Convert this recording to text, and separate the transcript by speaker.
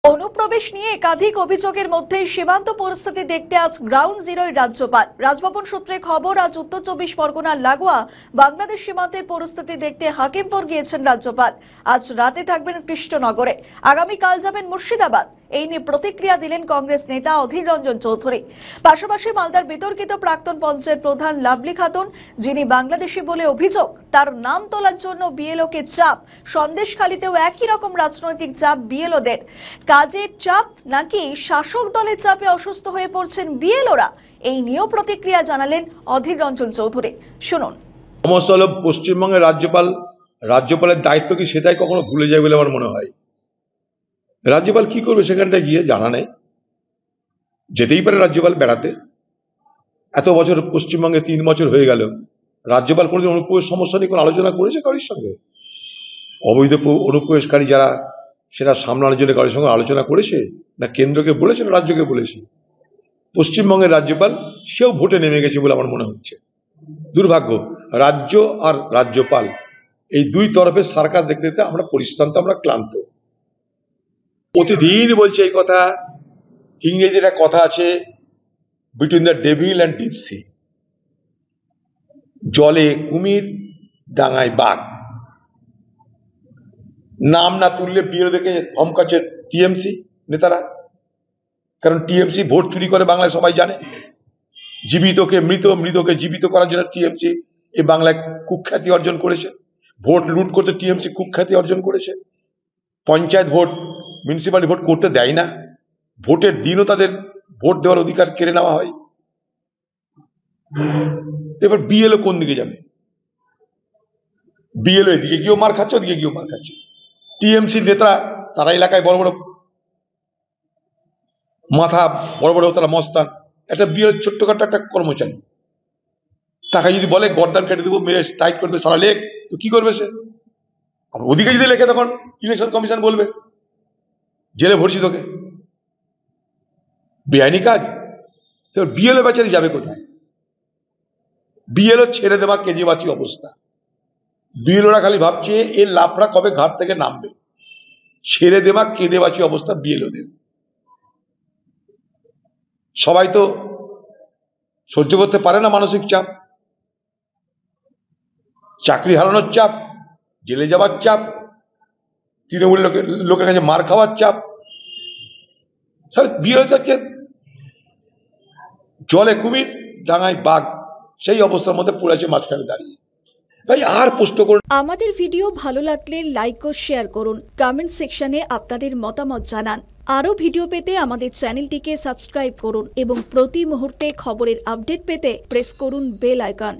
Speaker 1: অনুপ্রবেশ নিয়ে একাধিক অভিযোগের মধ্যে সীমান্ত পরিস্থিতি দেখতে আজ গ্রাউন্ড জিরোয় রাজ্যপাল। রাজভবন সূত্রে খবর, আজ উত্তর 24 পরগনার লাগোয়া বাংলাদেশ সীমান্তের পরিস্থিতি দেখতে হাকিমপুর গিয়েছেন রাজ্যপাল। আজ রাতে থাকবেন কৃষ্ণনগরে, আগামীকাল যাবেন মুর্শিদাবাদ। এই নিয়ে প্রতিক্রিয়া দিলেন কংগ্রেস নেতা অধীর রঞ্জন চৌধুরী। পাশাপাশি মালদার বিতর্কিত প্রাক্তন পঞ্চায়েত প্রধান লাভলি খাতুন, যিনি বাংলাদেশি বলে অভিযোগ, তার নাম তোলার জন্য বিএলওকে চাপ। সন্দেশখালীতেও একই রকম রাজনৈতিক চাপ বিএলওদের। কাজের চাপ নাকি শাসক দলের চাপে অসুস্থ হয়ে পড়ছেন বিএলওরা, এই নিয়েও প্রতিক্রিয়া জানালেন অধীর রঞ্জন চৌধুরী। শুনুন।
Speaker 2: সমস্যা হলো পশ্চিমবঙ্গের রাজ্যপালের দায়িত্ব কি সেটাই কখনো ভুলে যায় বলে আমার মনে হয়। রাজ্যপাল কি করবে সেখানটা গিয়ে জানা নেই। যেতেই পারে রাজ্যপাল বেড়াতে। এত বছর পশ্চিমবঙ্গে 3 বছর হয়ে গেল, রাজ্যপাল কোনোদিন অনুপ্রবেশ সমস্যা নিয়ে কোনো আলোচনা করেছে কারোর সঙ্গে? অবৈধ অনুপ্রবেশকারী যারা, সেটা সামলানোর জন্য কারোর সঙ্গে আলোচনা করেছে? না কেন্দ্রকে বলেছে, না রাজ্যকে বলেছে? পশ্চিমবঙ্গের রাজ্যপাল সেও ভোটে নেমে গেছে বলে আমার মনে হচ্ছে। দুর্ভাগ্য, রাজ্য আর রাজ্যপাল এই দুই তরফের সার্কাস দেখতে দেখতে আমরা পরিশ্রান্ত, আমরা ক্লান্ত। প্রতিদিন বলছে এই কথা। ইংরেজির একটা কথা আছে, between the devil and deep sea. জলে কুমির, ডাঙায় বাঘ। নাম না তুললে বিরোধীকে ধমকাচ্ছে টিএমসি নেতারা, কারণ টিএমসি ভোট চুরি করে বাংলায় সবাই জানে। জীবিতকে মৃত, মৃতকে জীবিত করার জন্য টিএমসি এই বাংলায় কুখ্যাতি অর্জন করেছে। ভোট লুট করতে টিএমসি কুখ্যাতি অর্জন করেছে। পঞ্চায়েত ভোট, মিউনিসিপ্যালিটি ভোট করতে দেয় না। ভোটের দিনও তাদের ভোট দেওয়ার অধিকার কেড়ে নেওয়া হয়। এবার বিএলও কোন দিকে যাবে? বিএলও এদিকে গিয়েও মার খাচ্ছে, ওদিকে গিয়েও মার খাচ্ছে। টিএমসির নেতারা, তারা এলাকায় বড় বড় মাথা, বড় বড় তারা মস্তান। একটা বিএল ছোট্টখাটো একটা কর্মচারী, তাকে যদি বলে গর্দান কেটে দেবো, মেরে টাইট করবে সারা লেখ, তো কি করবে সে? আর ওদিকে যদি লেখে, তখন ইলেকশন কমিশন বলবে জেলে ভরছি তোকে, বেআইনি কাজ। তো বিএলও বেচারি যাবে কোথায়? বিএলও ছেড়ে দেওয়া কেজেবাচি অবস্থা। বিএলওরা খালি ভাবছে এর লাফড়া কবে ঘাট থেকে নামবে। ছেড়ে দেওয়া কেঁদেবাচি অবস্থা বিএলওদের। সবাই তো সহ্য করতে পারে না মানসিক চাপ। চাকরি হারানোর চাপ, জেলে যাওয়ার চাপ, তৃণমূল লোকের কাছে মার খাওয়ার চাপ। বিএলওকে জলে কুমির, ডাঙায় বাঘ, সেই অবস্থার মধ্যে পড়ে আছে মাঝখানে দাঁড়িয়ে। তাই আর প্রশ্ন করুন।
Speaker 1: আমাদের ভিডিও ভালো লাগলে লাইক ও শেয়ার করুন, কমেন্ট সেকশনে আপনাদের মতামত জানান। আরও ভিডিও পেতে আমাদের চ্যানেলটিকে সাবস্ক্রাইব করুন এবং প্রতি মুহূর্তে খবরের আপডেট পেতে প্রেস করুন বেল আইকন।